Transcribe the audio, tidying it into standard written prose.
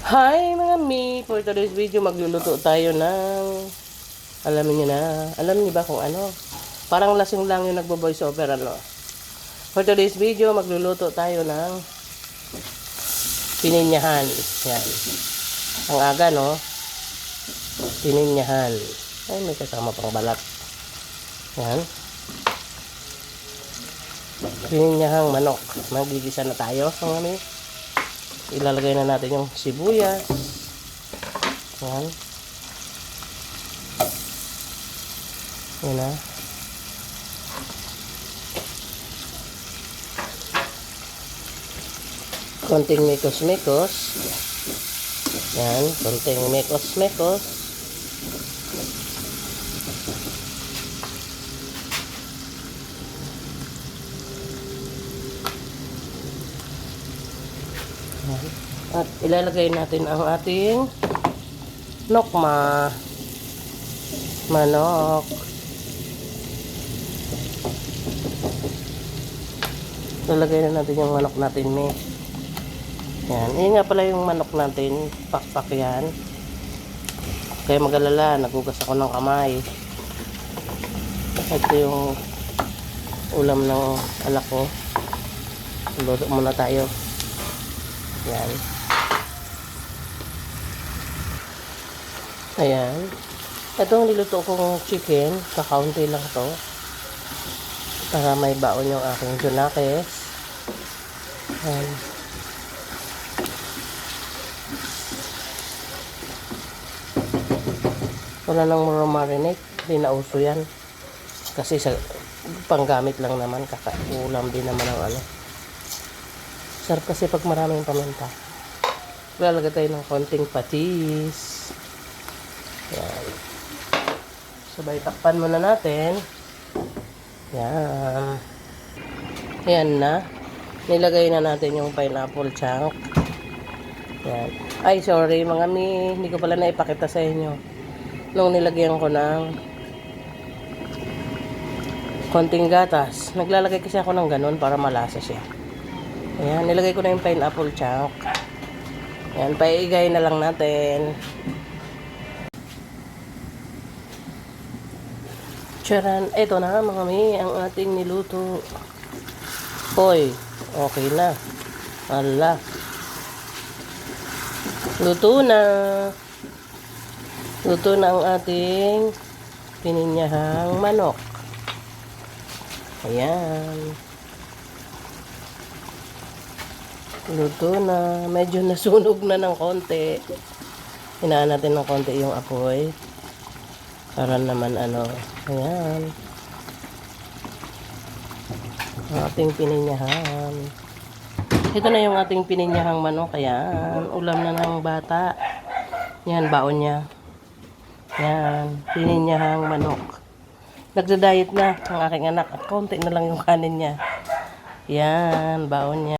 Hi mga mi! For today's video, magluluto tayo ng, alam niyo na, alam niyo ba kung ano? Parang lasing lang yung nagbo-voice over, ano? For today's video, magluluto tayo ng pininyahan. Yan. Ang aga, no? Pininyahan. Ay, may kasama pang balat. Yan. Pininyahang manok. Magigisa na tayo, mga mi. Ilalagay na natin yung sibuyas. Yan. Yan na. Konting mekos-mekos. Yan. Konting mekos-mekos. At ilalagay natin ang ating nokma manok. Ilalagay na natin yung manok natin, me. Yan. Yan nga pala yung manok natin. Pakpak yan. Kaya mag-alala. Nagugas ako ng kamay. Ito yung ulam ng alak ko. Luto muna tayo. Yan. Ayan. Itong niluto kong chicken, kakaunti lang to. Para may baon yung aking junakes. Ayan. Wala nang marinate. Hindi na uso yan. Kasi sa panggamit lang naman, kakaulam din naman ang ano. Sarap kasi pag maraming paminta. Lalagay tayo ng konting patis. Yan. Sabay takpan muna natin. Yan. Yan na. Nilagay na natin yung pineapple chunk. Yan. Ay, sorry mga mi. Hindi ko pala naipakita sa inyo. Nung nilagyan ko ng konting gatas. Naglalagay kasi ako ng ganun para malasa siya. Ayan. Nilagay ko na yung pineapple chunk. Yan. Paigay na lang natin. Charan, eto na mga mi, ang ating niluto. Hoy, okay na. Ala. Luto na. Luto na ang ating pininyahang manok. Ayan. Luto na. Medyo nasunog na ng konti. Hinaan natin ng konti yung apoy. Para naman ano, ayan. Ating pininyahan. Ito na yung ating pininyahang manok. Ayan. Ulam na ng bata. Yan, baon niya. Yan. Pininyahang manok. Nagda-diet na ang aking anak. At konti na lang yung kanin niya. Yan, baon niya.